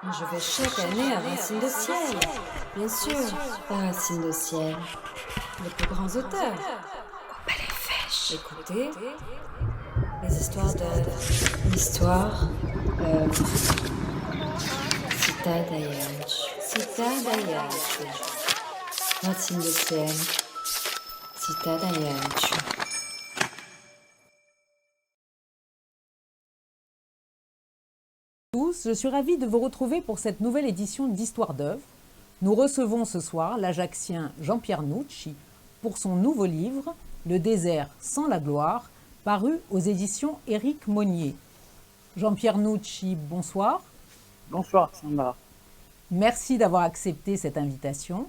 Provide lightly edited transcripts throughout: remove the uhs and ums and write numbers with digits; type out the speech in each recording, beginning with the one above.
Je vais chaque année à Racine de Ciel. Bien sûr, à Racine de Ciel. Les plus grands auteurs. Écoutez, les histoires d'œuvres. L'histoire, œuvre. Cita Dayanch. Cita Dayanch. Racine de Ciel. Cita Dayanch. Tous, je suis ravie de vous retrouver pour cette nouvelle édition d'Histoire d'œuvre. Nous recevons ce soir l'Ajaxien Jean-Pierre Nucci pour son nouveau livre Le désert sans la gloire, paru aux éditions Éric Monnier. Jean-Pierre Nucci, bonsoir. Bonsoir Sandra. Merci d'avoir accepté cette invitation.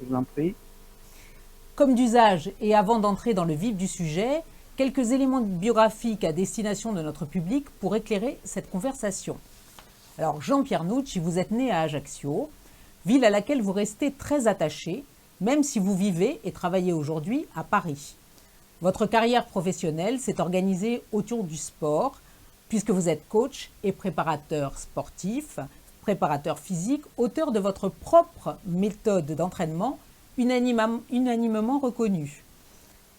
Je vous en prie. Comme d'usage, et avant d'entrer dans le vif du sujet, quelques éléments biographiques à destination de notre public pour éclairer cette conversation. Alors Jean-Pierre Nucci, vous êtes né à Ajaccio, ville à laquelle vous restez très attaché, même si vous vivez et travaillez aujourd'hui à Paris. Votre carrière professionnelle s'est organisée autour du sport, puisque vous êtes coach et préparateur sportif, préparateur physique, auteur de votre propre méthode d'entraînement, unanimement reconnue.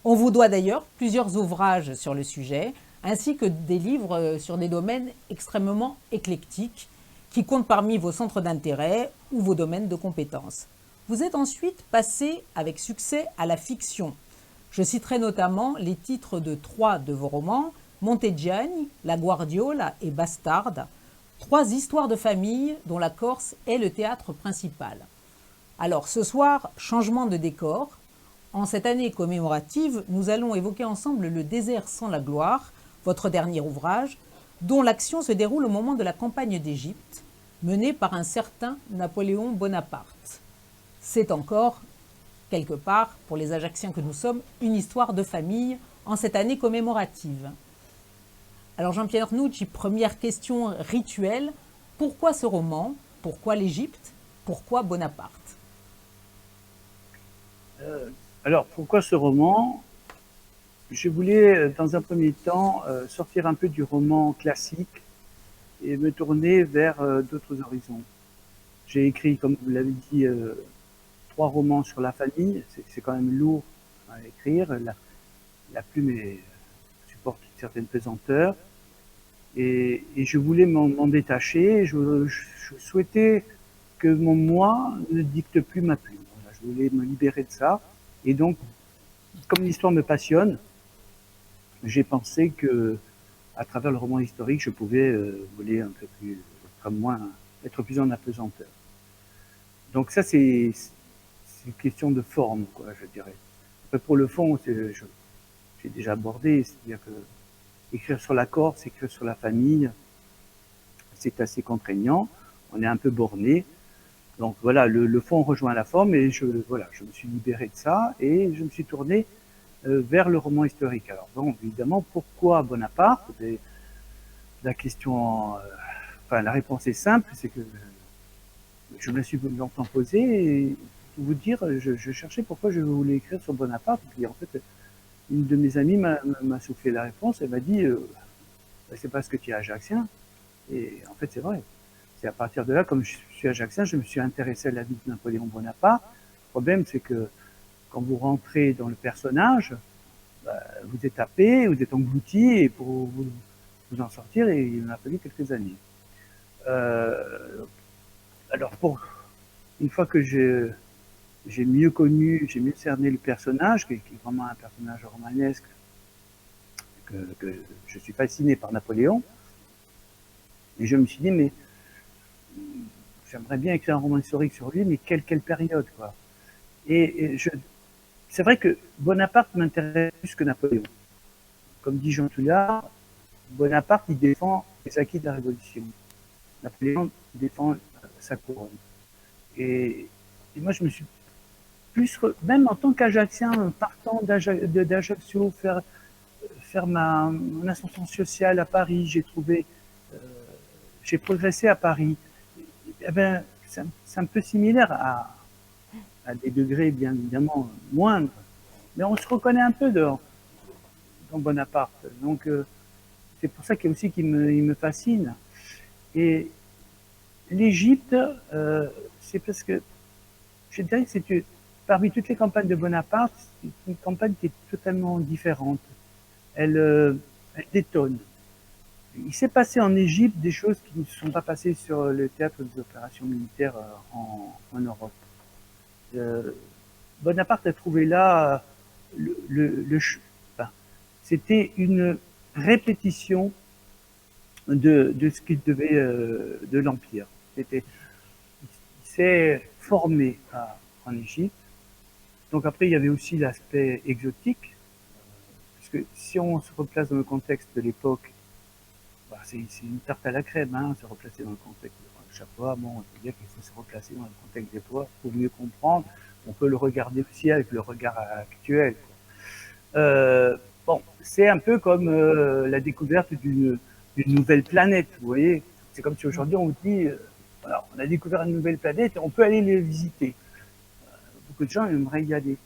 On vous doit d'ailleurs plusieurs ouvrages sur le sujet, ainsi que des livres sur des domaines extrêmement éclectiques, qui comptent parmi vos centres d'intérêt ou vos domaines de compétences. Vous êtes ensuite passé avec succès à la fiction. Je citerai notamment les titres de 3 de vos romans, Montegiani, La Guardiola et Bastard, 3 histoires de famille dont la Corse est le théâtre principal. Alors ce soir, changement de décor. En cette année commémorative, nous allons évoquer ensemble Le désert sans la gloire, votre dernier ouvrage, dont l'action se déroule au moment de la campagne d'Égypte, menée par un certain Napoléon Bonaparte. C'est encore, quelque part, pour les Ajacciens que nous sommes, une histoire de famille en cette année commémorative. Alors Jean-Pierre Nucci, première question rituelle, pourquoi ce roman? Pourquoi l'Égypte? Pourquoi Bonaparte? Alors, pourquoi ce roman? Je voulais, dans un premier temps, sortir un peu du roman classique et me tourner vers d'autres horizons. J'ai écrit, comme vous l'avez dit, 3 romans sur la famille. C'est quand même lourd à écrire. La plume supporte une certaine pesanteur. Et je voulais m'en détacher. Je souhaitais que mon moi ne dicte plus ma plume. Voilà, je voulais me libérer de ça. Et donc, comme l'histoire me passionne, j'ai pensé que, à travers le roman historique, je pouvais voler un peu plus, comme moi, être plus en apesanteur. Donc ça, c'est une question de forme, quoi, je dirais. Après, pour le fond, j'ai déjà abordé, c'est-à-dire que écrire sur la Corse, écrire sur la famille, c'est assez contraignant. On est un peu borné. Donc voilà, le fond rejoint la forme et je me suis libéré de ça et je me suis tourné vers le roman historique. Alors bon, évidemment, pourquoi Bonaparte? La question, la réponse est simple, c'est que je me suis longtemps posé et pour vous dire, je cherchais pourquoi je voulais écrire sur Bonaparte. Puis en fait, une de mes amies m'a soufflé la réponse. Elle m'a dit, c'est parce que tu es ajaxien. Et en fait, c'est vrai. C'est à partir de là, comme je suis ajaxien, je me suis intéressé à la vie de Napoléon Bonaparte. Le problème, c'est que quand vous rentrez dans le personnage, vous êtes happé, vous êtes englouti, et pour vous en sortir, il m'a fallu quelques années. Alors, une fois que j'ai mieux connu, j'ai mieux cerné le personnage, qui est vraiment un personnage romanesque, que je suis fasciné par Napoléon, et je me suis dit, mais j'aimerais bien écrire un roman historique sur lui, mais quelle période, quoi. C'est vrai que Bonaparte m'intéresse plus que Napoléon. Comme dit Jean Touillard, Bonaparte, il défend les acquis de la Révolution. Napoléon défend sa couronne. Et moi, je me suis plus, même en tant qu'Ajaxien, partant d'Ajaccio, faire mon ascension sociale à Paris, j'ai progressé à Paris. Eh ben, c'est un peu similaire à des degrés bien évidemment moindres, mais on se reconnaît un peu dans Bonaparte. Donc c'est pour ça qu'il me fascine. Et l'Égypte, c'est parce que je dirais que parmi toutes les campagnes de Bonaparte, c'est une campagne qui est totalement différente. Elle détonne. Il s'est passé en Égypte des choses qui ne se sont pas passées sur le théâtre des opérations militaires en Europe. Euh, Bonaparte a trouvé là enfin, c'était une répétition de ce qu'il devait de l'Empire. Il s'est formé en Égypte. Donc après, il y avait aussi l'aspect exotique, puisque si on se replace dans le contexte de l'époque, bah, c'est une tarte à la crème, hein, se replacer dans le contexte de chapeau. Bon, on peut dire qu'il faut se replacer dans le contexte des poids pour mieux comprendre. On peut le regarder aussi avec le regard actuel. Bon, c'est un peu comme la découverte d'une nouvelle planète, vous voyez. C'est comme si aujourd'hui on vous dit, voilà, on a découvert une nouvelle planète et on peut aller les visiter. Beaucoup de gens aimeraient y aller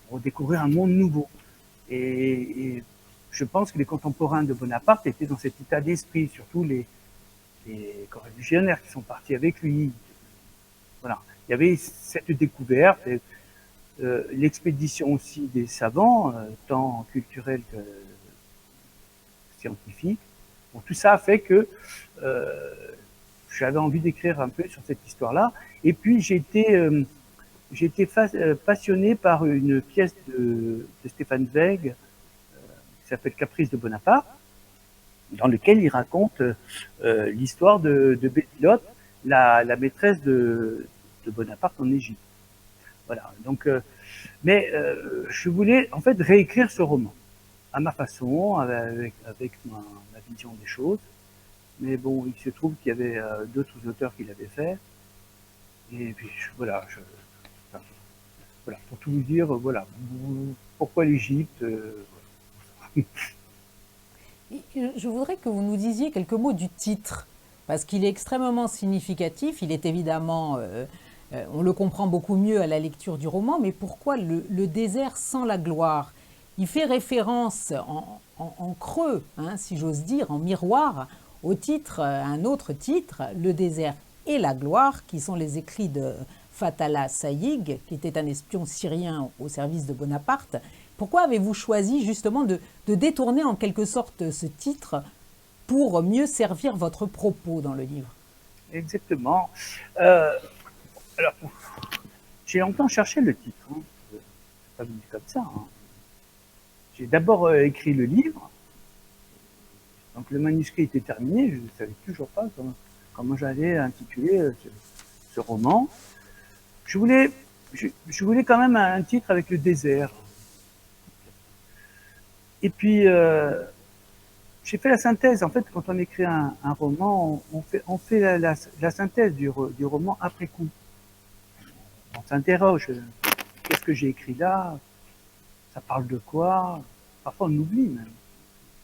pour découvrir un monde nouveau. Et je pense que les contemporains de Bonaparte étaient dans cet état d'esprit, surtout les coréligionnaires qui sont partis avec lui. Voilà. Il y avait cette découverte, l'expédition aussi des savants, tant culturels que scientifiques. Bon, tout ça a fait que j'avais envie d'écrire un peu sur cette histoire-là. Et puis j'ai été passionné par une pièce de Stéphane Zweig qui s'appelle Caprice de Bonaparte, dans lequel il raconte l'histoire de Bélilote, la maîtresse de Bonaparte en Égypte. Voilà. Donc, je voulais en fait réécrire ce roman à ma façon, avec ma vision des choses. Mais bon, il se trouve qu'il y avait d'autres auteurs qui l'avaient fait. Et puis voilà, voilà, pour tout vous dire, voilà, pourquoi l'Égypte. Je voudrais que vous nous disiez quelques mots du titre, parce qu'il est extrêmement significatif. Il est évidemment, on le comprend beaucoup mieux à la lecture du roman, mais pourquoi le désert sans la gloire? Il fait référence en creux, hein, si j'ose dire, en miroir, au titre, un autre titre, Le désert et la gloire, qui sont les écrits de Fathallah Sayig, qui était un espion syrien au service de Bonaparte. Pourquoi avez-vous choisi justement de détourner en quelque sorte ce titre pour mieux servir votre propos dans le livre? Exactement. Alors, j'ai longtemps cherché le titre. Hein. C'est pas venu comme ça. Hein. J'ai d'abord écrit le livre. Donc le manuscrit était terminé. Je ne savais toujours pas comment j'allais intituler ce roman. Je voulais quand même un titre avec le désert. Et puis, j'ai fait la synthèse. En fait, quand on écrit un roman, on fait la synthèse du roman après coup. On s'interroge. Qu'est-ce que j'ai écrit là? Ça parle de quoi? Parfois, on oublie même.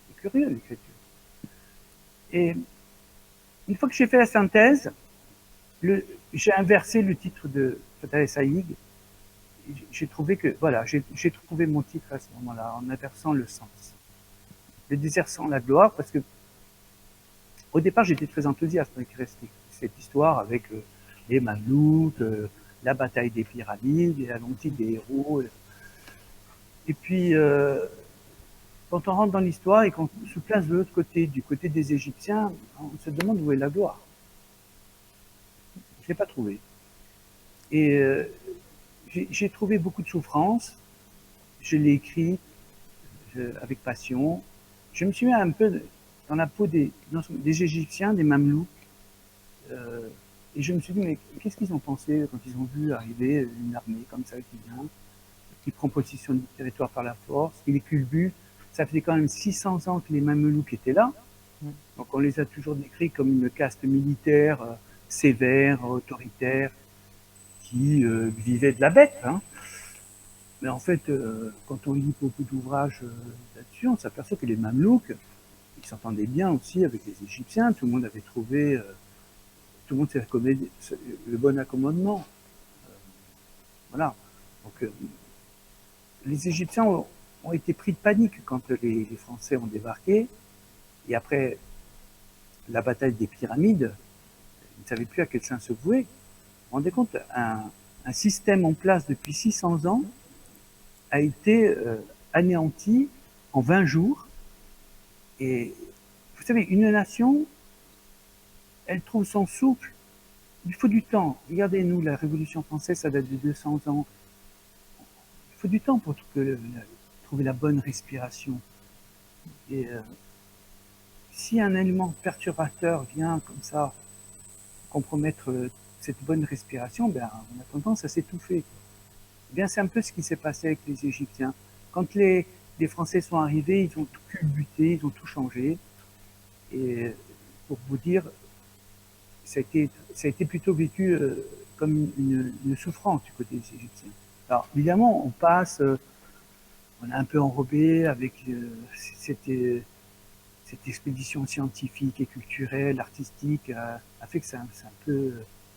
C'est curieux, l'écriture. Et une fois que j'ai fait la synthèse, j'ai inversé le titre de Fathallah Sayig. J'ai trouvé que, voilà, j'ai trouvé mon titre à ce moment-là, en inversant le sens. Le désert sans la gloire, parce que au départ, j'étais très enthousiaste avec cette histoire avec les Mamelouks, la bataille des pyramides, la montée des héros. Et puis, quand on rentre dans l'histoire et qu'on se place de l'autre côté, du côté des Égyptiens, on se demande où est la gloire. Je ne l'ai pas trouvé. Et j'ai trouvé beaucoup de souffrance. Je l'ai écrit avec passion. Je me suis mis un peu dans la peau des Égyptiens, des Mamelouks. Et je me suis dit, mais qu'est-ce qu'ils ont pensé quand ils ont vu arriver une armée comme ça qui vient, qui prend possession du territoire par la force, qui les culbute. Ça faisait quand même 600 ans que les Mamelouks étaient là. Donc on les a toujours décrits comme une caste militaire sévère, autoritaire, qui vivait de la bête. Hein. Mais en fait, quand on lit beaucoup d'ouvrages là-dessus, on s'aperçoit que les Mamelouks, ils s'entendaient bien aussi avec les Égyptiens. Tout le monde avait trouvé, tout le monde s'est accommodé, le bon accommodement. Voilà. Donc, les Égyptiens ont été pris de panique quand les Français ont débarqué. Et après la bataille des pyramides, ils ne savaient plus à quel saint se vouer. Vous vous rendez compte, un système en place depuis 600 ans a été anéanti en 20 jours. Et vous savez, une nation, elle trouve son souffle. Il faut du temps. Regardez-nous, la Révolution française, ça date de 200 ans. Il faut du temps pour trouver la bonne respiration. Et si un élément perturbateur vient comme ça compromettre cette bonne respiration, ben, on a tendance à s'étouffer. Eh bien, c'est un peu ce qui s'est passé avec les Égyptiens. Quand les Français sont arrivés, ils ont tout culbuté, ils ont tout changé. Et pour vous dire, ça a été plutôt vécu comme une souffrance du côté des Égyptiens. Alors, évidemment, on passe, on a un peu enrobé avec cette expédition scientifique et culturelle, artistique, a fait que ça a un peu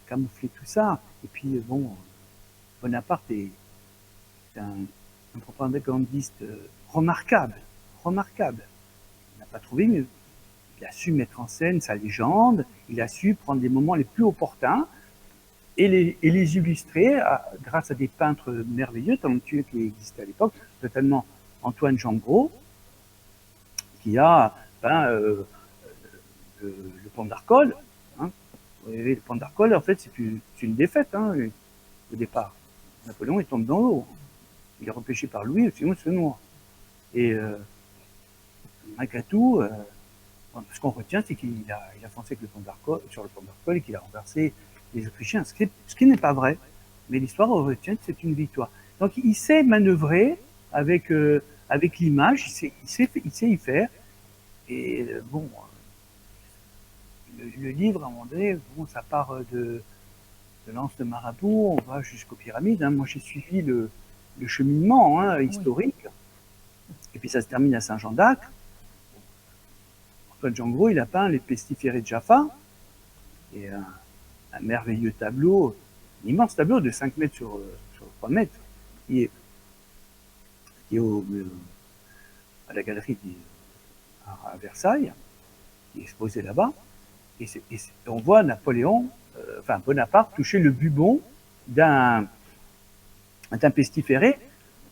camouflé tout ça. Et puis, bon, Bonaparte est un propagandiste remarquable. Il n'a pas trouvé mieux. Il a su mettre en scène sa légende, il a su prendre les moments les plus opportuns et les illustrer grâce à des peintres merveilleux, talentueux qui existaient à l'époque, notamment Antoine Jambreau, qui a peint le pont d'Arcole. Hein. Le pont d'Arcole, en fait, c'est une défaite au départ. Napoléon, il tombe dans l'eau. Il est repêché par Louis, sinon il se noie. Et malgré tout, ce qu'on retient, c'est qu'il a foncé avec sur le pont d'Arcole et qu'il a renversé les Autrichiens, ce qui n'est pas vrai. Mais l'histoire retient que c'est une victoire. Donc il sait manœuvrer avec l'image, il sait y faire. Et bon, le livre, à un moment donné, bon, ça part de l'anse de Marabout, on va jusqu'aux pyramides. Moi, j'ai suivi le cheminement historique. Et puis ça se termine à Saint-Jean d'Acre. Antoine Jambreau, il a peint les pestiférés de Jaffa. Et un merveilleux tableau, un immense tableau de 5 mètres sur 3 mètres, qui est à la galerie à Versailles, qui est exposé là-bas. Et on voit Bonaparte toucher le bubon d'un pestiféré.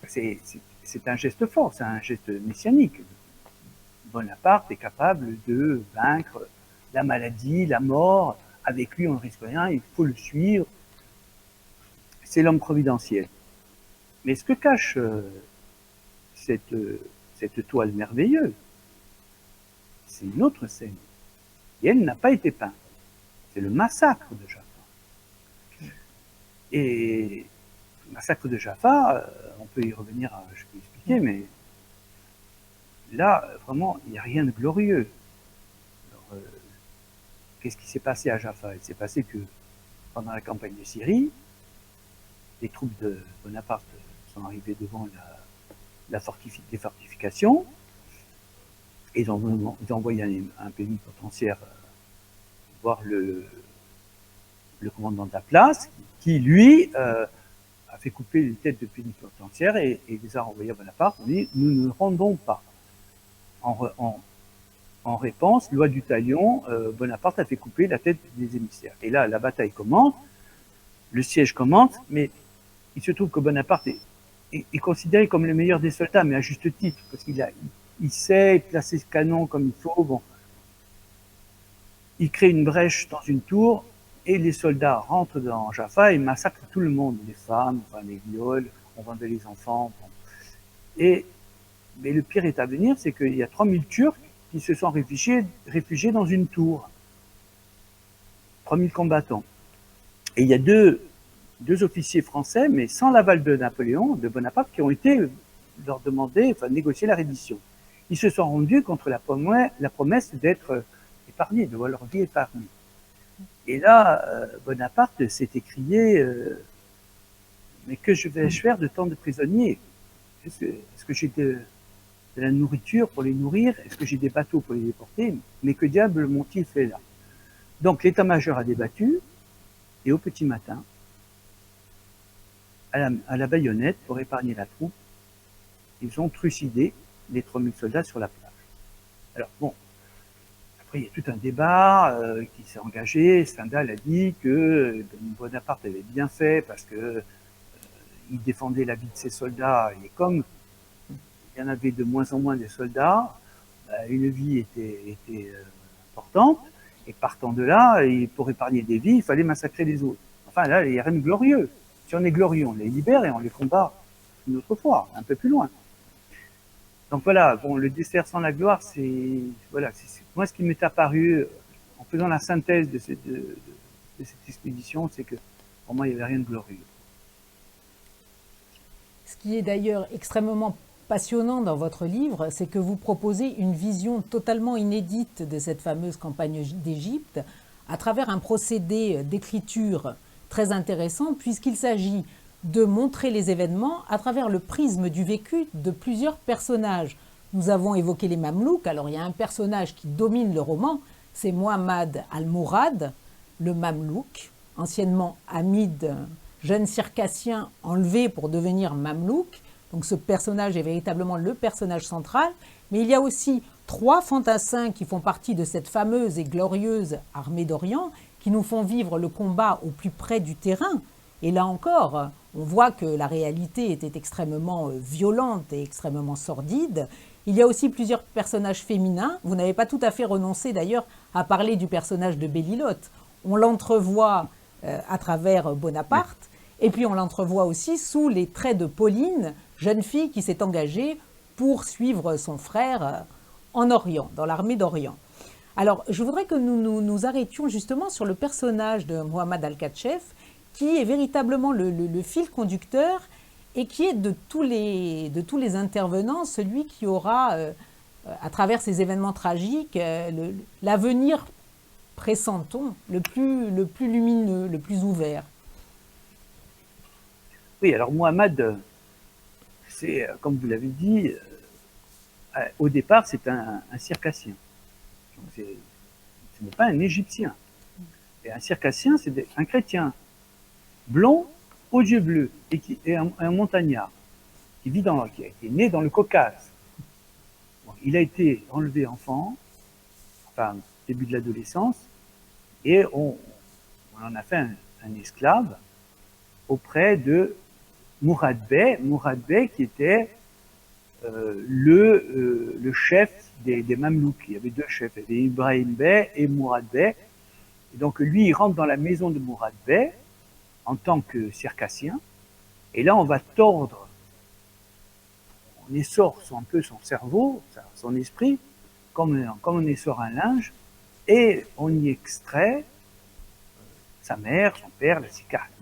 C'est un geste fort, c'est un geste messianique. Bonaparte est capable de vaincre la maladie, la mort. Avec lui, on ne risque rien, il faut le suivre. C'est l'homme providentiel. Mais ce que cache cette toile merveilleuse, c'est une autre scène. Et elle n'a pas été peinte. C'est le massacre de Jaffa. Et le massacre de Jaffa, on peut y revenir, je peux expliquer, mais là, vraiment, il n'y a rien de glorieux. Alors, qu'est-ce qui s'est passé à Jaffa? Il s'est passé que pendant la campagne de Syrie, les troupes de Bonaparte sont arrivées devant les fortifications, et ils ont envoyé un plénipotentiaire voir le commandant de la place, qui lui a fait couper les têtes de plénipotentiaires et les a renvoyés à Bonaparte. On dit, nous ne rendons pas. En réponse, loi du talion, Bonaparte a fait couper la tête des émissaires. Et là, la bataille commence, le siège commence, mais il se trouve que Bonaparte est considéré comme le meilleur des soldats, mais à juste titre, parce qu'il sait placer ce canon comme il faut. Bon. Il crée une brèche dans une tour, et les soldats rentrent dans Jaffa et massacrent tout le monde, les femmes, les viols, on vendait les enfants. Bon. Mais le pire est à venir, c'est qu'il y a 3000 Turcs qui se sont réfugiés dans une tour. 3000 combattants. Et il y a deux officiers français, mais sans l'aval de Napoléon, de Bonaparte, qui ont été leur demander, négocier la reddition. Ils se sont rendus contre la promesse d'être épargnés, de voir leur vie épargnée. Et là, Bonaparte s'est écrié mais que vais-je faire de tant de prisonniers? Est-ce que j'ai de la nourriture pour les nourrir? Est-ce que j'ai des bateaux pour les déporter? Mais que diable m'ont-ils fait là? Donc l'état-major a débattu, et au petit matin, à la baïonnette, pour épargner la troupe, ils ont trucidé les 3000 soldats sur la plage. Alors bon, Après, il y a tout un débat qui s'est engagé. Stendhal a dit que Bonaparte avait bien fait parce que il défendait la vie de ses soldats. Et comme il y en avait de moins en moins de soldats, une vie était importante. Et partant de là, et pour épargner des vies, il fallait massacrer les autres. Enfin, là, il n'y a rien de glorieux. Si on est glorieux, on les libère et on les combat une autre fois, un peu plus loin. Donc voilà, bon, le dessert sans la gloire, c'est voilà, moi ce qui m'est apparu en faisant la synthèse de cette expédition, c'est que pour moi il n'y avait rien de glorieux. Ce qui est d'ailleurs extrêmement passionnant dans votre livre, c'est que vous proposez une vision totalement inédite de cette fameuse campagne d'Égypte à travers un procédé d'écriture très intéressant, puisqu'il s'agit de montrer les événements à travers le prisme du vécu de plusieurs personnages. Nous avons évoqué les Mamelouks, alors il y a un personnage qui domine le roman, c'est Muhammad al-Mourad, le Mamelouk, anciennement Hamid, jeune circassien enlevé pour devenir Mamelouk. Donc ce personnage est véritablement le personnage central, mais il y a aussi 3 fantassins qui font partie de cette fameuse et glorieuse armée d'Orient, qui nous font vivre le combat au plus près du terrain. Et là encore, on voit que la réalité était extrêmement violente et extrêmement sordide. Il y a aussi plusieurs personnages féminins. Vous n'avez pas tout à fait renoncé d'ailleurs à parler du personnage de Bélilote. On l'entrevoit à travers Bonaparte, et puis on l'entrevoit aussi sous les traits de Pauline, jeune fille qui s'est engagée pour suivre son frère en Orient, dans l'armée d'Orient. Alors, je voudrais que nous arrêtions justement sur le personnage de Muhammad al-Katchef, qui est véritablement le fil conducteur et qui est de tous les intervenants celui qui aura, à travers ces événements tragiques, l'avenir, pressentons, le plus lumineux, le plus ouvert. Oui, alors Muhammad, c'est, comme vous l'avez dit, au départ, c'est un circassien. Ce n'est pas un Égyptien. Et un circassien, c'est un chrétien blond, aux yeux bleus, et qui est un montagnard, qui est né dans le Caucase. Bon, il a été enlevé enfant, enfin, début de l'adolescence, et on en a fait un esclave auprès de Mourad Bey qui était le chef des Mamelouks. Il y avait 2 chefs, il y avait Ibrahim Bey et Mourad Bey. Et donc lui, il rentre dans la maison de Mourad Bey en tant que circassien, et là on va tordre, on essore un peu son cerveau, son esprit, comme on essore un linge, et on y extrait sa mère, son père,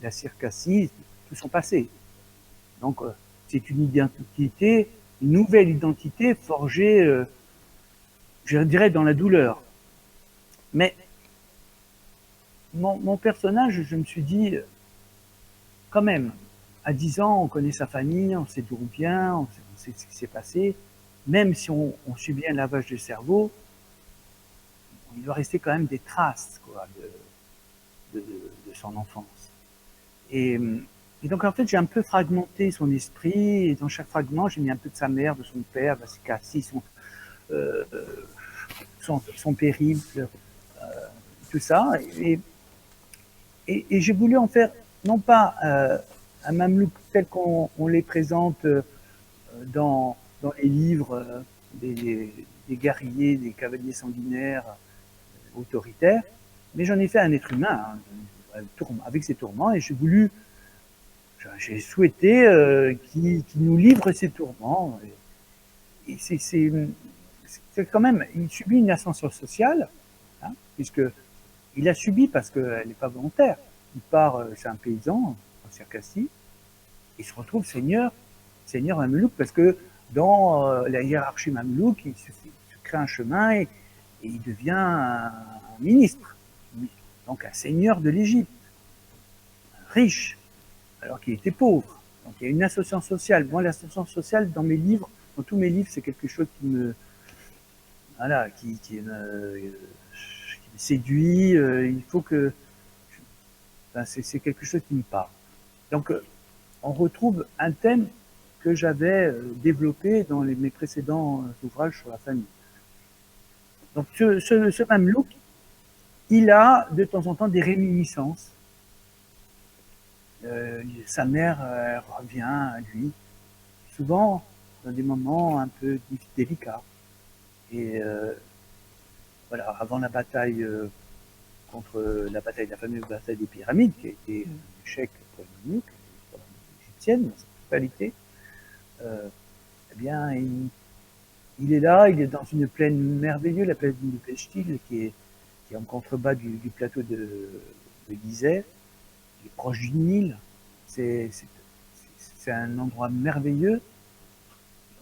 la circassie, tout son passé. Donc c'est une identité, une nouvelle identité forgée, je dirais, dans la douleur. Mais mon personnage, je me suis dit, quand même, à 10 ans, on connaît sa famille, on sait d'où on vient, on sait ce qui s'est passé. Même si on subit un lavage de cerveau, il doit rester quand même des traces quoi, de son enfance. Et donc, en fait, j'ai un peu fragmenté son esprit, et dans chaque fragment, j'ai mis un peu de sa mère, de son père, de ses cassis, son périple, tout ça. Et j'ai voulu en faire, non pas un mamelouk tel qu'on les présente dans les livres des guerriers, des cavaliers sanguinaires autoritaires, mais j'en ai fait un être humain, hein, avec ses tourments, et j'ai souhaité qu'il nous livre ses tourments. Et c'est quand même, il subit une ascension sociale, hein, puisque il a subi parce qu'elle n'est pas volontaire. Il part, c'est un paysan en Circassie, il se retrouve seigneur mamelouk, parce que dans la hiérarchie mamelouk, il se crée un chemin et il devient un ministre, donc un seigneur de l'Égypte, riche, alors qu'il était pauvre. Donc il y a une ascension sociale. Moi, l'ascension sociale, dans tous mes livres, c'est quelque chose qui me séduit. Il faut que c'est quelque chose qui me parle. Donc on retrouve un thème que j'avais développé dans mes précédents ouvrages sur la famille. Donc ce mamelouk, il a de temps en temps des réminiscences. Sa mère revient à lui, souvent dans des moments un peu délicats. Et voilà, avant la bataille contre la fameuse bataille des pyramides, qui a été un échec pour le mamelouk, pour l'armée égyptienne dans sa totalité, eh bien, il est là, il est dans une plaine merveilleuse, la plaine de Pestil, qui est en contrebas du plateau de Gizeh, qui est proche du Nil. C'est un endroit merveilleux.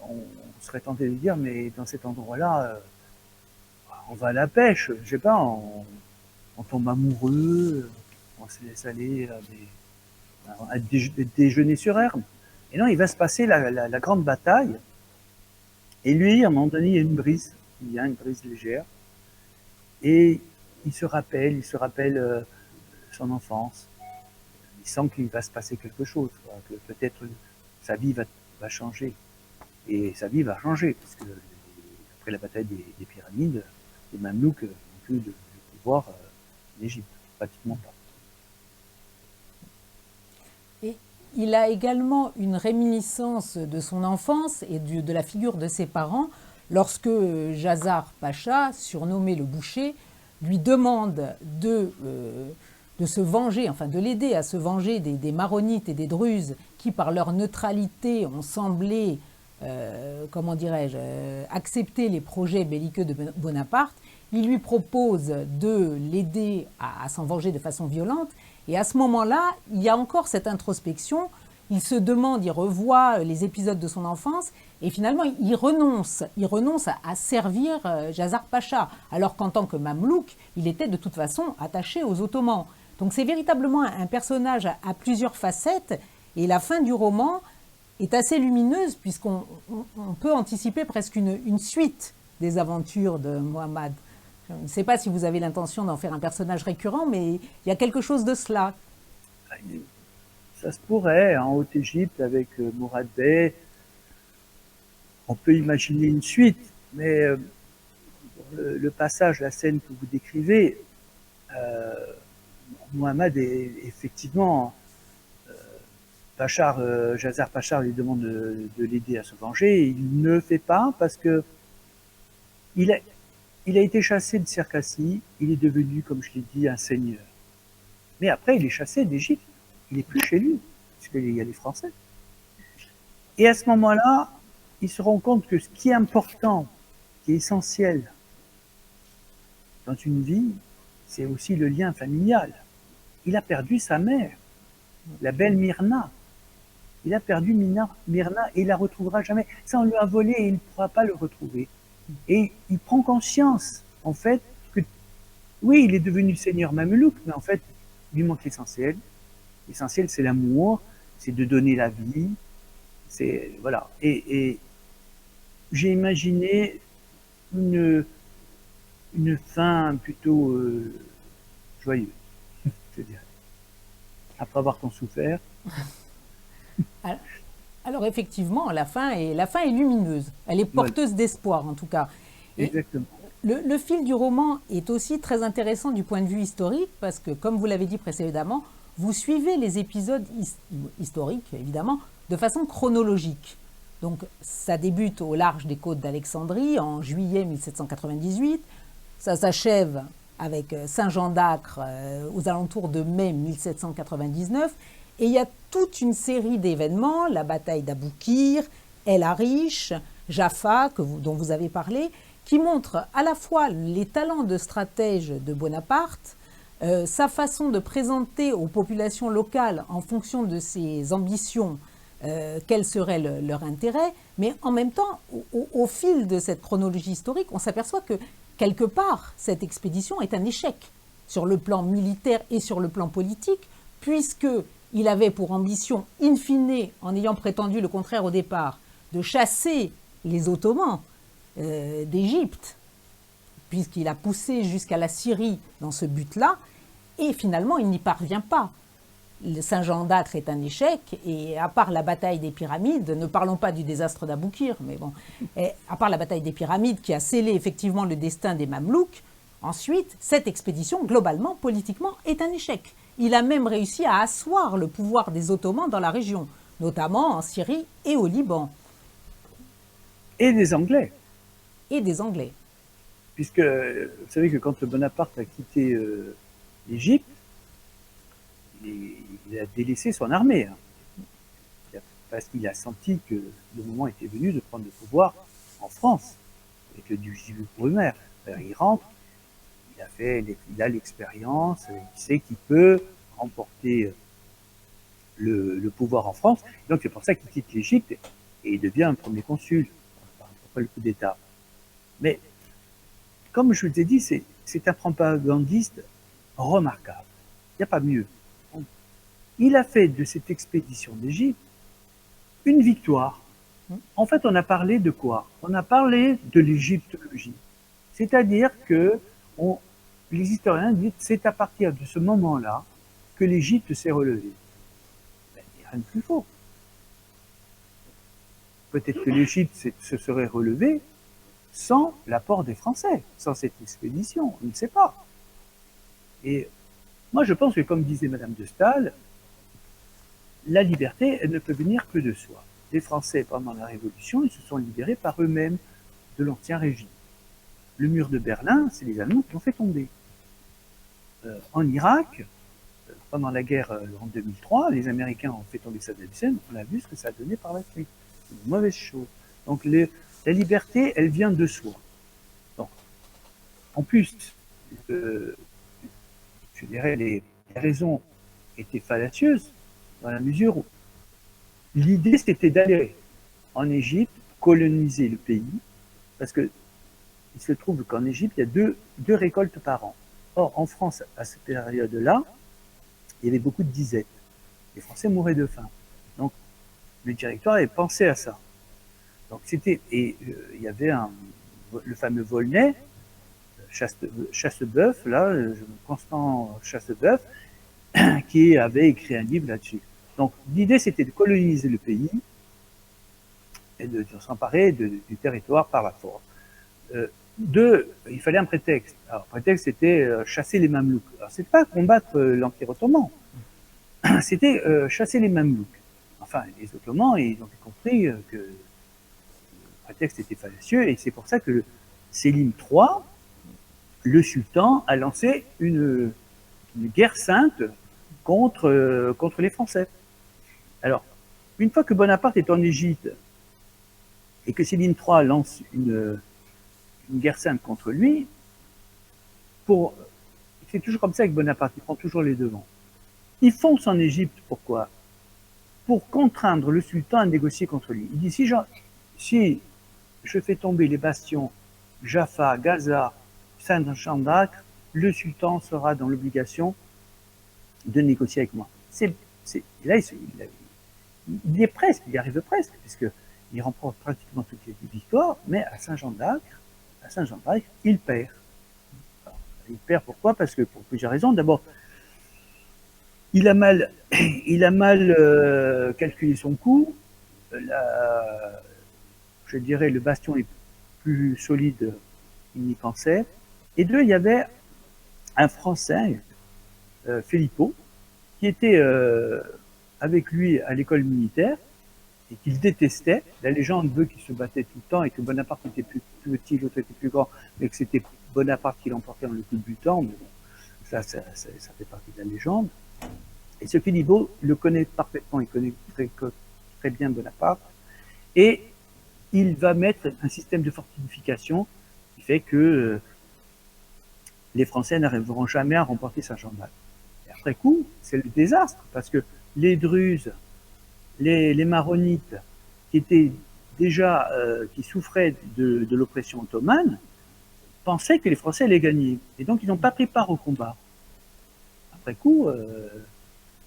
On serait tenté de dire, mais dans cet endroit-là, on va à la pêche, je sais pas, on tombe amoureux, on se laisse aller à déjeuner sur herbe. Et non, il va se passer la grande bataille. Et lui, à un moment donné, il y a une brise légère. Et il se rappelle son enfance. Il sent qu'il va se passer quelque chose, quoi, que peut-être sa vie va changer. Et sa vie va changer, parce que après la bataille des pyramides, les Mamelouks n'ont plus de pouvoir en Égypte, pratiquement pas. Et il a également une réminiscence de son enfance et de la figure de ses parents lorsque Djazar Pacha, surnommé le boucher, lui demande de se venger, enfin de l'aider à se venger des Maronites et des Druzes qui, par leur neutralité, ont semblé, comment dirais-je, accepter les projets belliqueux de Bonaparte. Il lui propose de l'aider à s'en venger de façon violente. Et à ce moment-là, il y a encore cette introspection. Il se demande, il revoit les épisodes de son enfance et finalement il renonce à servir Djazar Pacha, alors qu'en tant que Mamelouk, il était de toute façon attaché aux Ottomans. Donc c'est véritablement un personnage à plusieurs facettes et la fin du roman est assez lumineuse puisqu'on peut anticiper presque une suite des aventures de Mohammad. Je ne sais pas si vous avez l'intention d'en faire un personnage récurrent, mais il y a quelque chose de cela. Ça se pourrait, en Haute-Égypte, avec Mourad Bey, on peut imaginer une suite, mais le passage, la scène que vous décrivez, Mohammad est effectivement, Djazar Pacha lui demande de l'aider à se venger, et il ne le fait pas parce que il a été chassé de Circassie, il est devenu, comme je l'ai dit, un seigneur. Mais après, il est chassé d'Égypte. Il n'est plus chez lui, puisqu'il y a les Français. Et à ce moment-là, il se rend compte que ce qui est important, qui est essentiel dans une vie, c'est aussi le lien familial. Il a perdu sa mère, la belle Myrna. Il a perdu Myrna et il la retrouvera jamais. Ça, on lui a volé et il ne pourra pas le retrouver. Et il prend conscience, en fait, que oui, il est devenu seigneur mamelouk, mais en fait, il lui manque l'essentiel. L'essentiel, c'est l'amour, c'est de donner la vie. C'est voilà. Et j'ai imaginé une fin plutôt joyeuse, je dirais. Après avoir tant souffert. Alors effectivement, la fin est lumineuse. Elle est porteuse d'espoir, en tout cas. Et exactement. Le fil du roman est aussi très intéressant du point de vue historique, parce que, comme vous l'avez dit précédemment, vous suivez les épisodes historiques, évidemment, de façon chronologique. Donc, ça débute au large des côtes d'Alexandrie, en juillet 1798. Ça s'achève avec Saint-Jean d'Acre aux alentours de mai 1799. Et il y a toute une série d'événements, la bataille d'Aboukir, El Arish, Jaffa, dont vous avez parlé, qui montrent à la fois les talents de stratège de Bonaparte, sa façon de présenter aux populations locales, en fonction de ses ambitions, quel serait leur intérêt, mais en même temps, au fil de cette chronologie historique, on s'aperçoit que, quelque part, cette expédition est un échec sur le plan militaire et sur le plan politique, puisqu'il avait pour ambition, in fine, en ayant prétendu le contraire au départ, de chasser les Ottomans d'Égypte, puisqu'il a poussé jusqu'à la Syrie dans ce but-là, et finalement il n'y parvient pas. Saint-Jean d'Acre est un échec, et à part la bataille des pyramides, ne parlons pas du désastre d'Aboukir, mais bon, à part la bataille des pyramides qui a scellé effectivement le destin des Mamelouks, ensuite, cette expédition, globalement, politiquement, est un échec. Il a même réussi à asseoir le pouvoir des Ottomans dans la région, notamment en Syrie et au Liban. Et des Anglais. Et des Anglais. Puisque vous savez que quand Bonaparte a quitté l'Égypte, il a délaissé son armée. Hein. Parce qu'il a senti que le moment était venu de prendre le pouvoir en France, avec le duché Brumaire. Il rentre, il a l'expérience, il sait qu'il peut remporter le pouvoir en France. Donc c'est pour ça qu'il quitte l'Égypte et il devient un premier consul après le coup d'État. Mais comme je vous ai dit, c'est un propagandiste remarquable. Il n'y a pas mieux. Il a fait de cette expédition d'Égypte une victoire. En fait, on a parlé de quoi? On a parlé de l'égyptologie. C'est-à-dire que les historiens disent que c'est à partir de ce moment-là que l'Égypte s'est relevée. Ben, il n'y a rien de plus faux. Peut-être que l'Égypte se serait relevée sans l'apport des Français, sans cette expédition, on ne sait pas. Et moi, je pense que, comme disait Madame de Staël, la liberté, elle ne peut venir que de soi. Les Français, pendant la Révolution, ils se sont libérés par eux-mêmes de l'Ancien Régime. Le mur de Berlin, c'est les Allemands qui l'ont fait tomber. En Irak, pendant la guerre en 2003, les Américains ont fait tomber Saddam Hussein, on a vu ce que ça a donné par la suite. C'est une mauvaise chose. Donc la liberté, elle vient de soi. Donc, en plus, je dirais, les raisons étaient fallacieuses, dans la mesure où l'idée, c'était d'aller en Égypte, coloniser le pays, parce que il se trouve qu'en Égypte, il y a deux récoltes par an. Or, en France, à cette période-là, il y avait beaucoup de disettes. Les Français mouraient de faim. Donc, le directoire avait pensé à ça. Donc, il y avait le fameux Volney, Chasseboeuf, là, Constant Chasseboeuf, qui avait écrit un livre là-dessus. Donc, l'idée, c'était de coloniser le pays et de s'emparer du territoire par la force. Il fallait un prétexte. Alors, le prétexte, c'était chasser les Mamelouks. Alors, c'est pas combattre l'Empire ottoman, c'était chasser les Mamelouks. Enfin, les Ottomans, ils ont compris que le prétexte était fallacieux, et c'est pour ça que Sélim III, le sultan, a lancé une guerre sainte contre les Français. Alors, une fois que Bonaparte est en Égypte et que Sélim III lance une guerre sainte contre lui, c'est toujours comme ça avec Bonaparte, il prend toujours les devants. Il fonce en Égypte, pourquoi? Pour contraindre le sultan à négocier contre lui. Il dit, si je fais tomber les bastions Jaffa, Gaza, Saint-Jean d'Acre, le sultan sera dans l'obligation de négocier avec moi. Là, il y arrive presque, puisqu'il remporte pratiquement toutes les victoires, mais à Saint-Jean d'Acre, il perd. Alors, il perd pourquoi? Parce que pour plusieurs raisons. D'abord, il a mal calculé son coup. Je dirais le bastion est plus solide qu'il n'y pensait. Et deux, il y avait un Français, Philippot, qui était avec lui à l'école militaire et qu'il détestait. La légende veut qu'il se battait tout le temps et que Bonaparte était plus petit, l'autre était plus grand, mais que c'était Bonaparte qui l'emportait dans le coup de butant. Mais bon, ça fait partie de la légende. Et ce Philippot le connaît parfaitement, il connaît très bien Bonaparte, et il va mettre un système de fortification qui fait que les Français n'arriveront jamais à remporter Saint-Jean d'Acre. Et après coup, c'est le désastre, parce que les Druzes, les Maronites, qui étaient déjà, qui souffraient de l'oppression ottomane, pensaient que les Français allaient gagner. Et donc, ils n'ont pas pris part au combat. Après coup,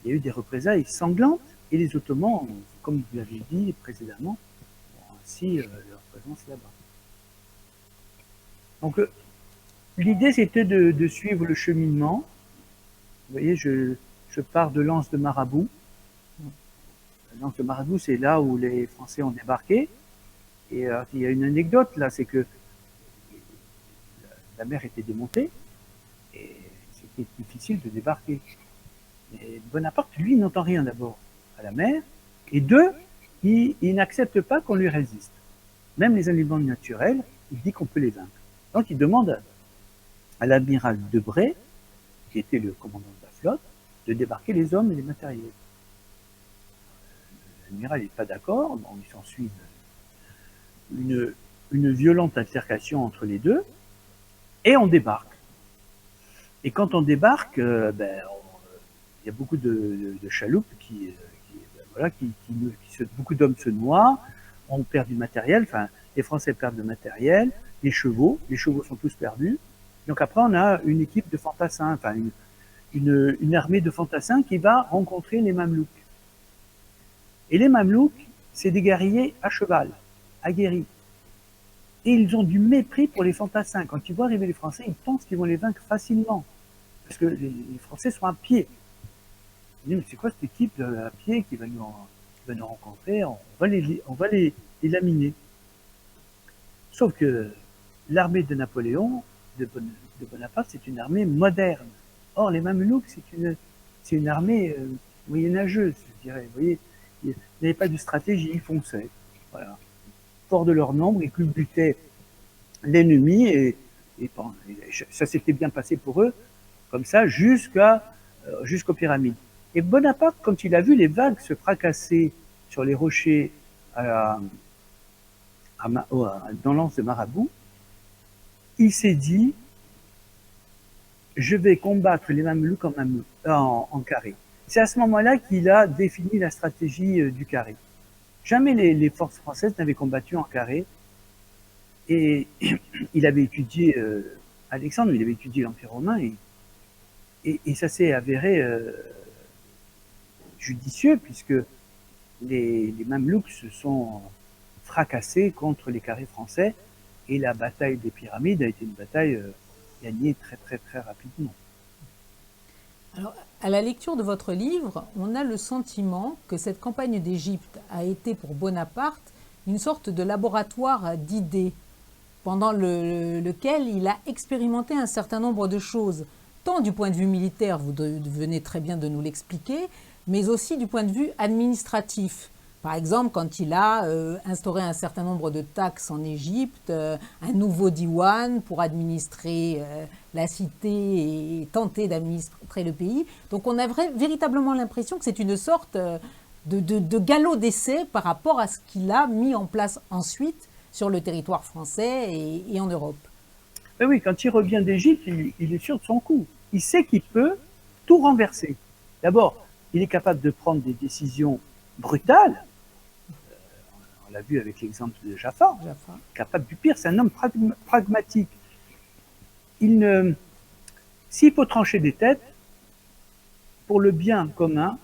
il y a eu des représailles sanglantes, et les Ottomans, comme vous l'avez dit précédemment, ont ainsi leur présence là-bas. Donc, l'idée, c'était de suivre le cheminement. Vous voyez, je pars de l'Anse de Marabout. L'Anse de Marabout, c'est là où les Français ont débarqué. Et il y a une anecdote là, c'est que la mer était démontée et c'était difficile de débarquer. Et Bonaparte, lui, n'entend rien d'abord à la mer, et deux, il n'accepte pas qu'on lui résiste. Même les aliments naturels, il dit qu'on peut les vaincre. Donc il demande à l'amiral Debray, qui était le commandant de la flotte, de débarquer les hommes et les matériels. L'amiral n'est pas d'accord, bon, il s'ensuit une violente altercation entre les deux, et on débarque. Et quand on débarque, il y a beaucoup de chaloupes beaucoup d'hommes se noient, on perd du matériel, enfin, les Français perdent le matériel, les chevaux sont tous perdus. Donc après, on a une équipe de fantassins, enfin, une armée de fantassins qui va rencontrer les Mamelouks. Et les Mamelouks, c'est des guerriers à cheval, aguerris. Et ils ont du mépris pour les fantassins. Quand ils voient arriver les Français, ils pensent qu'ils vont les vaincre facilement. Parce que les Français sont à pied. Ils disent, mais c'est quoi cette équipe à pied qui va nous rencontrer? On va les laminer. Sauf que l'armée de Napoléon, de Bonaparte, c'est une armée moderne. Or, les Mamelouks, c'est une armée moyenâgeuse, je dirais. Vous voyez, il n'y avait pas de stratégie, ils fonçaient. Voilà. Fort de leur nombre, ils culbutaient l'ennemi et ça s'était bien passé pour eux, comme ça, jusqu'aux pyramides. Et Bonaparte, quand il a vu les vagues se fracasser sur les rochers dans l'anse de Marabout, il s'est dit, je vais combattre les Mamelouks en carré. C'est à ce moment-là qu'il a défini la stratégie du carré. Jamais les forces françaises n'avaient combattu en carré. Et il avait étudié Alexandre, il avait étudié l'Empire romain, et ça s'est avéré judicieux, puisque les Mamelouks se sont fracassés contre les carrés français, et la bataille des pyramides a été une bataille gagnée très très très rapidement. Alors, à la lecture de votre livre, on a le sentiment que cette campagne d'Égypte a été pour Bonaparte une sorte de laboratoire d'idées, pendant lequel il a expérimenté un certain nombre de choses, tant du point de vue militaire, vous venez très bien de nous l'expliquer, mais aussi du point de vue administratif. Par exemple, quand il a instauré un certain nombre de taxes en Égypte, un nouveau diwan pour administrer la cité et tenter d'administrer le pays. Donc on a véritablement l'impression que c'est une sorte de galop d'essai par rapport à ce qu'il a mis en place ensuite sur le territoire français et en Europe. Mais oui, quand il revient d'Égypte, il est sûr de son coup. Il sait qu'il peut tout renverser. D'abord, il est capable de prendre des décisions brutales. On l'a vu avec l'exemple de Jaffa. Capable du pire, c'est un homme pragmatique. S'il faut trancher des têtes, pour le bien commun,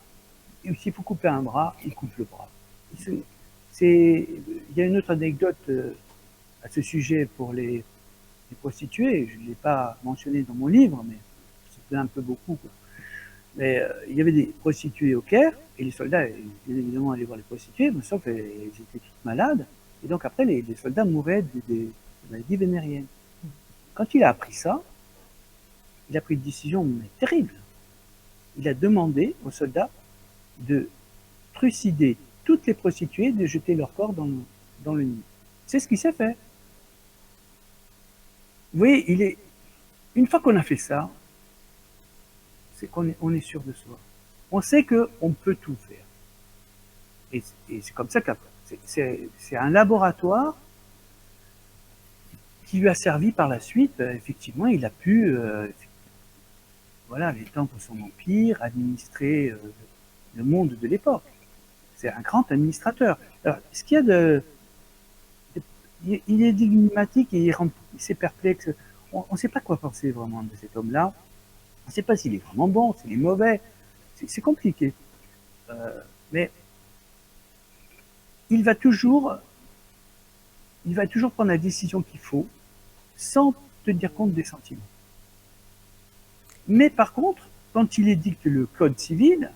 s'il faut couper un bras, il coupe le bras. Il y a une autre anecdote à ce sujet pour les prostituées. Je ne l'ai pas mentionné dans mon livre, mais c'était un peu beaucoup, quoi. Mais il y avait des prostituées au Caire, et les soldats, bien évidemment, allaient voir les prostituées, mais sauf qu'elles étaient toutes malades, et donc après, les soldats mouraient de maladies vénériennes. Quand il a appris ça, il a pris une décision terrible. Il a demandé aux soldats de trucider toutes les prostituées, de jeter leur corps dans le Nil. C'est ce qui s'est fait. Vous voyez, une fois qu'on a fait ça, c'est qu'on est sûr de soi. On sait qu'on peut tout faire. Et c'est comme ça que c'est un laboratoire qui lui a servi par la suite. Effectivement, il a pu, étendre son empire, administrer le monde de l'époque. C'est un grand administrateur. Alors, ce qu'il y a il est énigmatique et c'est perplexe. On ne sait pas quoi penser vraiment de cet homme-là. On ne sait pas s'il est vraiment bon, s'il est mauvais. C'est compliqué. Mais il va toujours prendre la décision qu'il faut sans tenir compte des sentiments. Mais par contre, quand il édicte le code civil,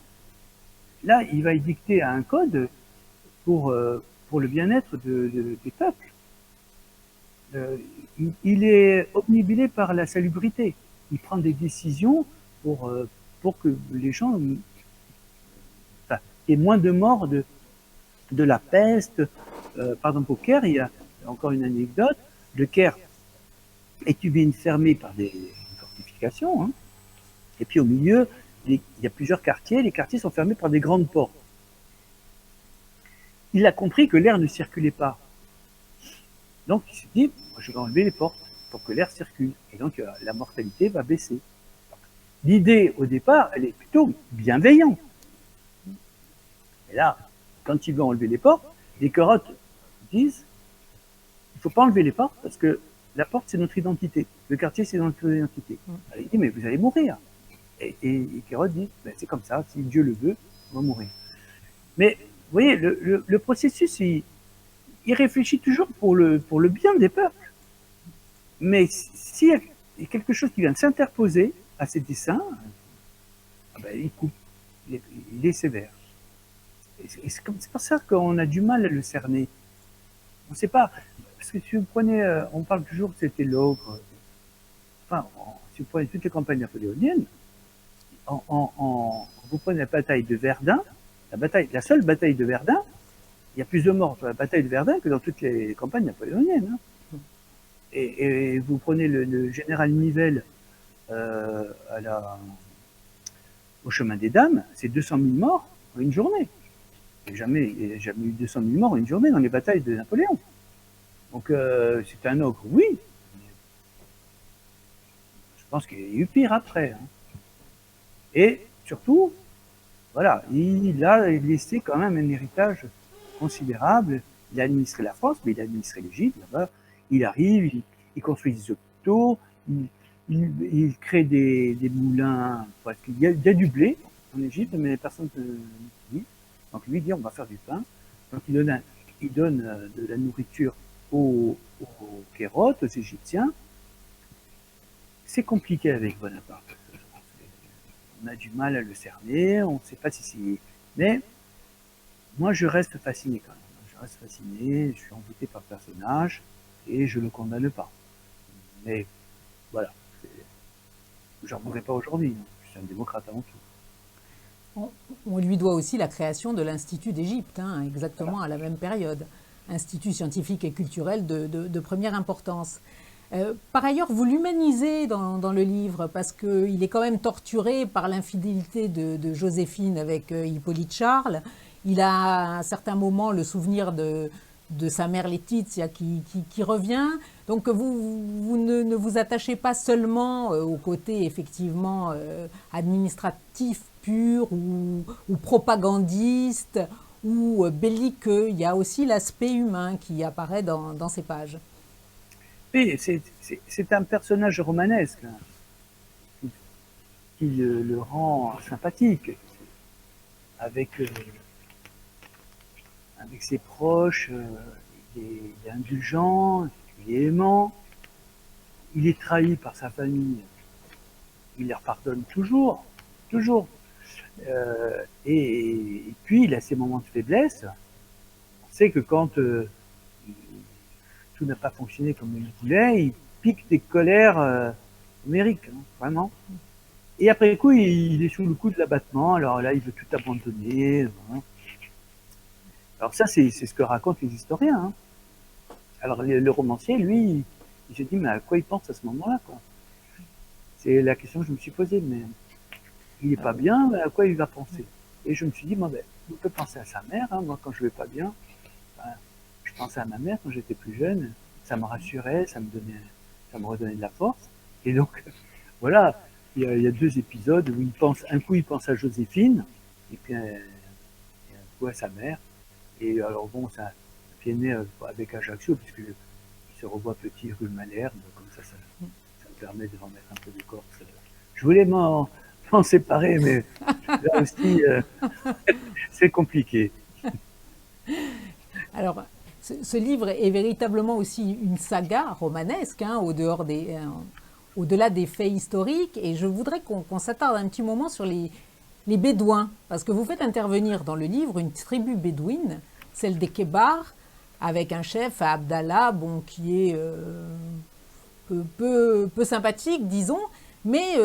là, il va édicter un code pour le bien-être des peuples. Il est obnubilé par la salubrité. Il prend des décisions pour que les gens, enfin, il y ait moins de morts de la peste. Par exemple, au Caire, il y a encore une anecdote. Le Caire est une ville fermée par des fortifications, hein. Et puis au milieu, il y a plusieurs quartiers. Les quartiers sont fermés par des grandes portes. Il a compris que l'air ne circulait pas. Donc il s'est dit, je vais enlever les portes pour que l'air circule. Et donc la mortalité va baisser. L'idée, au départ, elle est plutôt bienveillante. Et là, quand il veut enlever les portes, les corottes disent, il ne faut pas enlever les portes parce que la porte, c'est notre identité. Le quartier, c'est notre identité. Alors, il dit, mais vous allez mourir. Et Kérote dit, ben, c'est comme ça, si Dieu le veut, on va mourir. Mais, vous voyez, le processus, il réfléchit toujours pour le bien des peuples. Mais s'il y a quelque chose qui vient de s'interposer à ses desseins, ben, il coupe, il est sévère. Et c'est pour ça qu'on a du mal à le cerner. On ne sait pas, parce que si vous prenez, on parle toujours que c'était l'ogre. Enfin, si vous prenez toutes les campagnes napoléoniennes, vous prenez la bataille de Verdun, la seule bataille de Verdun, il y a plus de morts dans la bataille de Verdun que dans toutes les campagnes napoléoniennes. Hein. Et vous prenez le général Nivelle au chemin des Dames, c'est 200 000 morts en une journée. Il n'y a jamais eu 200 000 morts en une journée dans les batailles de Napoléon. Donc c'est un ogre, oui. Je pense qu'il y a eu pire après. Hein. Et surtout, voilà, il a laissé quand même un héritage considérable. Il a administré la France, mais il a administré l'Égypte. Là-bas, il arrive, il construit des hôpitaux, il crée des moulins. Parce qu'il y a du blé en Égypte, mais personne ne dit. Donc lui dit, on va faire du pain. Donc il donne de la nourriture aux Kérotes, aux Égyptiens. C'est compliqué avec Bonaparte. On a du mal à le cerner, on ne sait pas si c'est... Mais moi, je reste fasciné quand même. Je reste fasciné, je suis envoûté par le personnage et je ne le condamne pas. Mais voilà, je n'en mourrai pas aujourd'hui. Je suis un démocrate avant tout. On lui doit aussi la création de l'Institut d'Égypte, hein, exactement à la même période. Institut scientifique et culturel de première importance. Par ailleurs, vous l'humanisez dans le livre parce qu'il est quand même torturé par l'infidélité de Joséphine avec Hippolyte Charles. Il a à un certain moment le souvenir de sa mère Laetitia qui revient. Donc vous ne vous attachez pas seulement au côté effectivement administratif pur ou propagandiste ou bellique. Il y a aussi l'aspect humain qui apparaît dans ces pages. Oui, c'est un personnage romanesque hein, qui le rend sympathique avec ses proches. Il est indulgent, il est aimant, il est trahi par sa famille, il leur pardonne toujours. Et puis il a ses moments de faiblesse. On sait que quand tout n'a pas fonctionné comme il voulait, il pique des colères homériques, hein, vraiment. Et après coup, il est sous le coup de l'abattement, alors là, il veut tout abandonner. Hein. Alors ça, c'est ce que racontent les historiens. Hein. Alors le romancier, lui, il se dit, mais à quoi il pense à ce moment-là, quoi? C'est la question que je me suis posée, mais il n'est pas bien, à quoi il va penser? Et je me suis dit, bon, ben, il peut penser à sa mère, hein, moi quand je ne vais pas bien, ben, je pensais à ma mère quand j'étais plus jeune, ça me rassurait, ça me redonnait de la force. Et donc, voilà, il y a 2 épisodes où un coup il pense à Joséphine, et puis un coup à sa mère. Et alors bon, ça est né avec Ajaccio, puisqu'il se revoit petit rue Malherbe, comme ça me permet de remettre un peu de Corse. Je voulais m'en séparer, mais là aussi, c'est compliqué. Alors, ce livre est véritablement aussi une saga romanesque, hein, au-delà des faits historiques, et je voudrais qu'on s'attarde un petit moment sur les Bédouins, parce que vous faites intervenir dans le livre une tribu bédouine, celle des Kébars, avec un chef, Abdallah, bon, qui est peu sympathique, disons, mais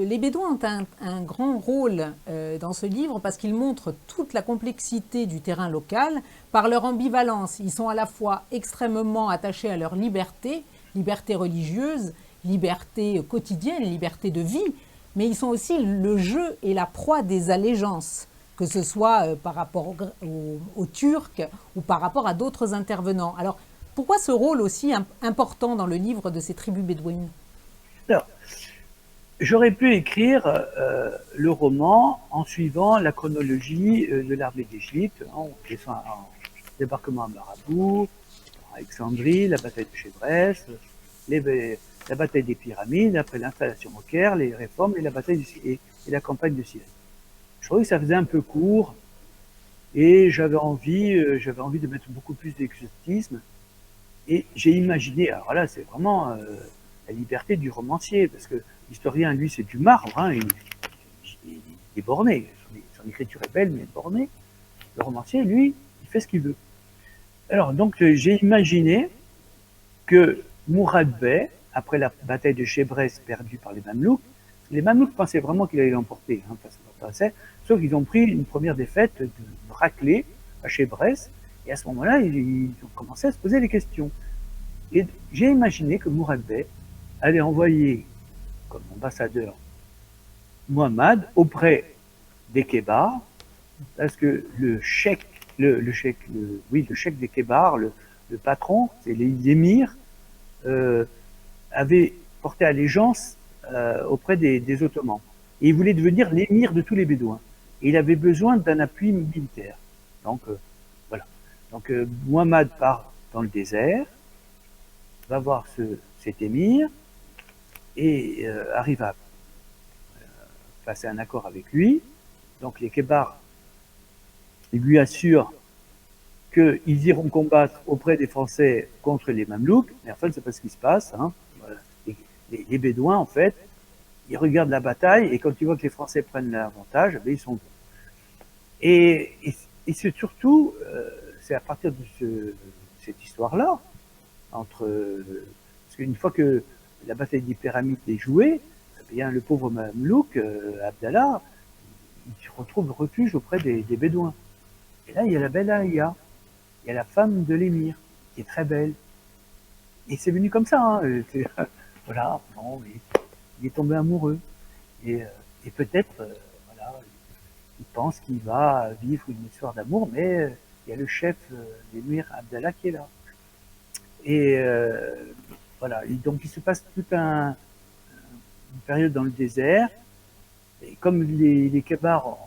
les Bédouins ont un grand rôle dans ce livre parce qu'ils montrent toute la complexité du terrain local par leur ambivalence. Ils sont à la fois extrêmement attachés à leur liberté, liberté religieuse, liberté quotidienne, liberté de vie, mais ils sont aussi le jeu et la proie des allégeances, que ce soit par rapport aux Turcs ou par rapport à d'autres intervenants. Alors, pourquoi ce rôle aussi important dans le livre de ces tribus bédouines? Alors, j'aurais pu écrire le roman en suivant la chronologie de l'armée d'Égypte. On descend en débarquement à Marabout, à Alexandrie, la bataille de Chébrès, la bataille des pyramides, après l'installation au Caire, les réformes et la bataille et la campagne de Syrie. Je trouvais que ça faisait un peu court et j'avais envie de mettre beaucoup plus d'exotisme. Et j'ai imaginé, alors là, c'est vraiment la liberté du romancier, parce que l'historien, lui, c'est du marbre, hein, il est borné. Son écriture est belle, mais bornée. Le romancier, lui, il fait ce qu'il veut. Alors, donc, j'ai imaginé que Mourad Bey, après la bataille de Chébrès perdue par les Mamelouks pensaient vraiment qu'il allait l'emporter, hein, sauf qu'ils ont pris une première défaite de raclée à Chébrès, et à ce moment-là, ils ont commencé à se poser des questions. Et j'ai imaginé que Mourad Bey allait envoyer comme ambassadeur Muhammad auprès des Kébars, parce que le cheikh des Kébars, le patron, c'est l'émir, avait porté allégeance auprès des Ottomans. Et il voulait devenir l'émir de tous les Bédouins. Et il avait besoin d'un appui militaire. Donc, voilà. Donc, Muhammad part dans le désert, va voir cet émir, et arrive à passer un accord avec lui. Donc, les Kébars lui assurent qu'ils iront combattre auprès des Français contre les Mamelouks, mais en fait, c'est pas ce qui se passe. Hein. Voilà. Les Bédouins, en fait, ils regardent la bataille, et quand ils voient que les Français prennent l'avantage, ben, ils sont bons. Et c'est surtout, c'est à partir de cette histoire-là, parce qu'une fois que la bataille des pyramides est jouée, eh bien, le pauvre Mamelouk, Abdallah, il retrouve refuge auprès des Bédouins. Et là, il y a la belle Aïa, il y a la femme de l'émir, qui est très belle. Et c'est venu comme ça, hein. Voilà, bon, il est tombé amoureux. Et peut-être, voilà, il pense qu'il va vivre une histoire d'amour, mais il y a le chef, l'émir Abdallah, qui est là. Et voilà, et donc il se passe toute une période dans le désert. Et comme les Kébars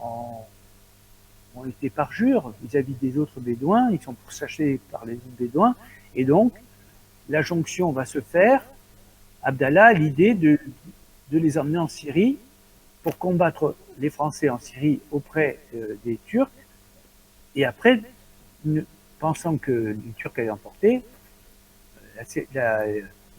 ont été parjures vis-à-vis des autres Bédouins, ils sont pourchassés par les autres Bédouins, et donc la jonction va se faire. Abdallah a l'idée de les emmener en Syrie pour combattre les Français en Syrie auprès des Turcs, et après, pensant que les Turcs allaient emporter,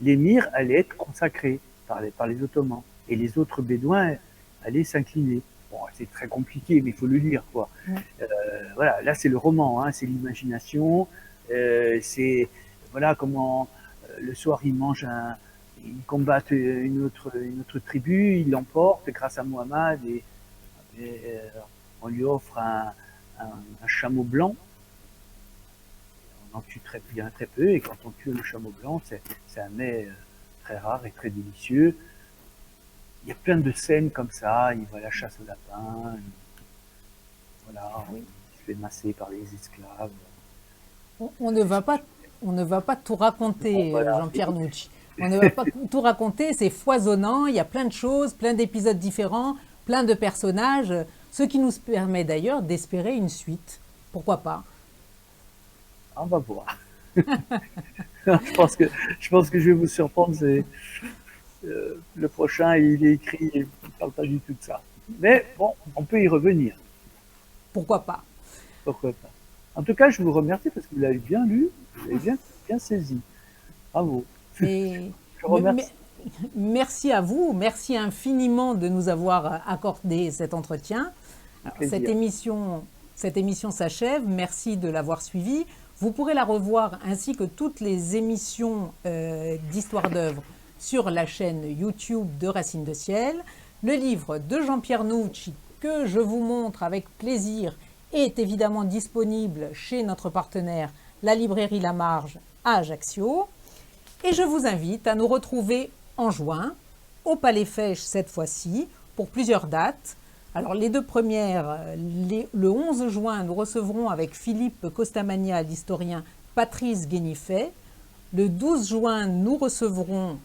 l'émir allait être consacré par les Ottomans, et les autres Bédouins allaient s'incliner. Bon, c'est très compliqué, mais il faut le lire, quoi. Voilà, là c'est le roman, hein, c'est l'imagination, c'est voilà comment le soir ils combattent une autre tribu, ils l'emportent grâce à Muhammad, et on lui offre un chameau blanc. On en tue bien très peu, et quand on tue le chameau blanc, c'est un mets très rare et très délicieux. Il y a plein de scènes comme ça, il va à la chasse au lapin, voilà, il se fait masser par les esclaves. On ne va pas tout raconter, Bon, voilà. Jean-Pierre Nucci. On ne va pas tout raconter, c'est foisonnant, il y a plein de choses, plein d'épisodes différents, plein de personnages, ce qui nous permet d'ailleurs d'espérer une suite. Pourquoi pas? On va voir. je pense que je vais vous surprendre. Le prochain, il est écrit, il ne parle pas du tout de ça. Mais bon, on peut y revenir. Pourquoi pas? Pourquoi pas. En tout cas, je vous remercie parce que vous l'avez bien lu, vous l'avez bien saisi. Bravo. Je remercie. merci à vous, merci infiniment de nous avoir accordé cet entretien. Alors, cette émission s'achève, merci de l'avoir suivie. Vous pourrez la revoir ainsi que toutes les émissions d'Histoire d'œuvre sur la chaîne YouTube de Racines de Ciel. Le livre de Jean-Pierre Nucci, que je vous montre avec plaisir, est évidemment disponible chez notre partenaire, la librairie La Marge à Ajaccio. Et je vous invite à nous retrouver en juin, au Palais Fèche cette fois-ci, pour plusieurs dates. Alors les deux premières, le 11 juin, nous recevrons avec Philippe Costamagna, l'historien Patrice Guénifet. Le 12 juin, nous recevrons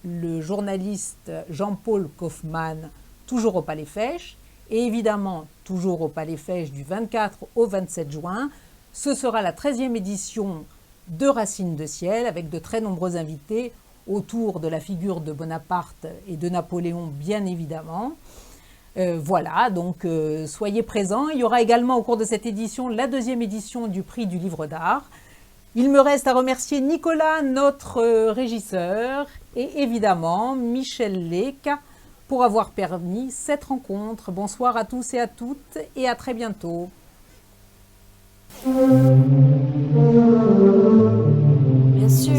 le journaliste Jean-Paul Kaufmann, toujours au Palais Fèche. Et évidemment, toujours au Palais Fèche du 24 au 27 juin, ce sera la 13e édition de Racines de Ciel, avec de très nombreux invités autour de la figure de Bonaparte et de Napoléon, bien évidemment. Voilà, donc soyez présents. Il y aura également au cours de cette édition la 2e édition du prix du livre d'art. Il me reste à remercier Nicolas, notre régisseur, et évidemment Michel Lec pour avoir permis cette rencontre. Bonsoir à tous et à toutes et à très bientôt. Bien sûr,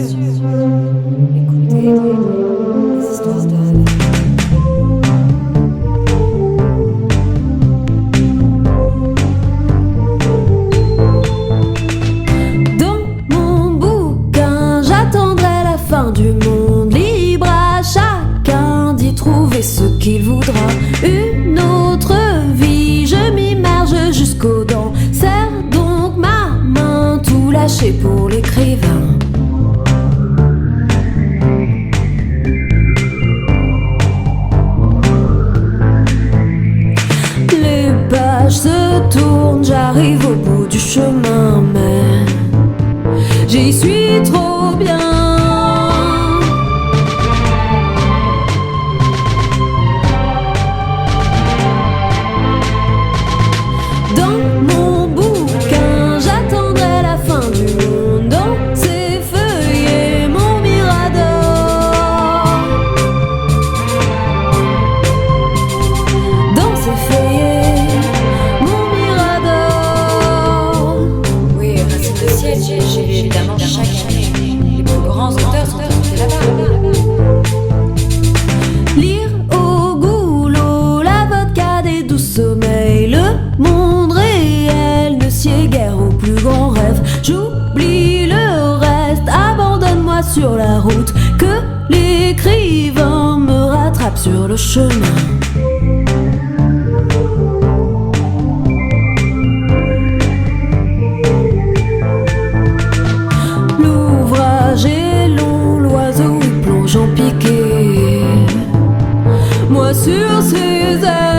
écoutez les histoires d'œuvre. Du monde libre à chacun d'y trouver ce qu'il voudra. Une autre vie, je m'immerge jusqu'aux dents. Serre donc ma main, tout lâcher pour l'écrivain. Les pages se tournent, j'arrive au bout du chemin, mais j'y suis trop bien. J'oublie le reste, abandonne-moi sur la route, que l'écrivain me rattrape sur le chemin. L'ouvrage est long, l'oiseau il plonge en piqué, moi sur ses ailes.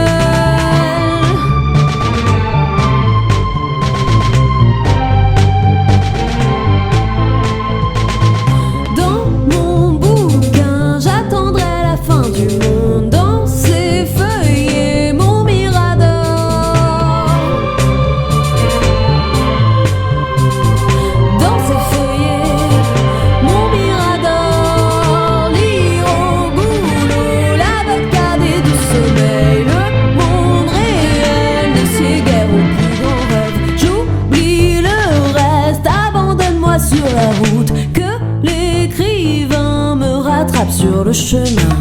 Sur la route, que l'écrivain me rattrape sur le chemin.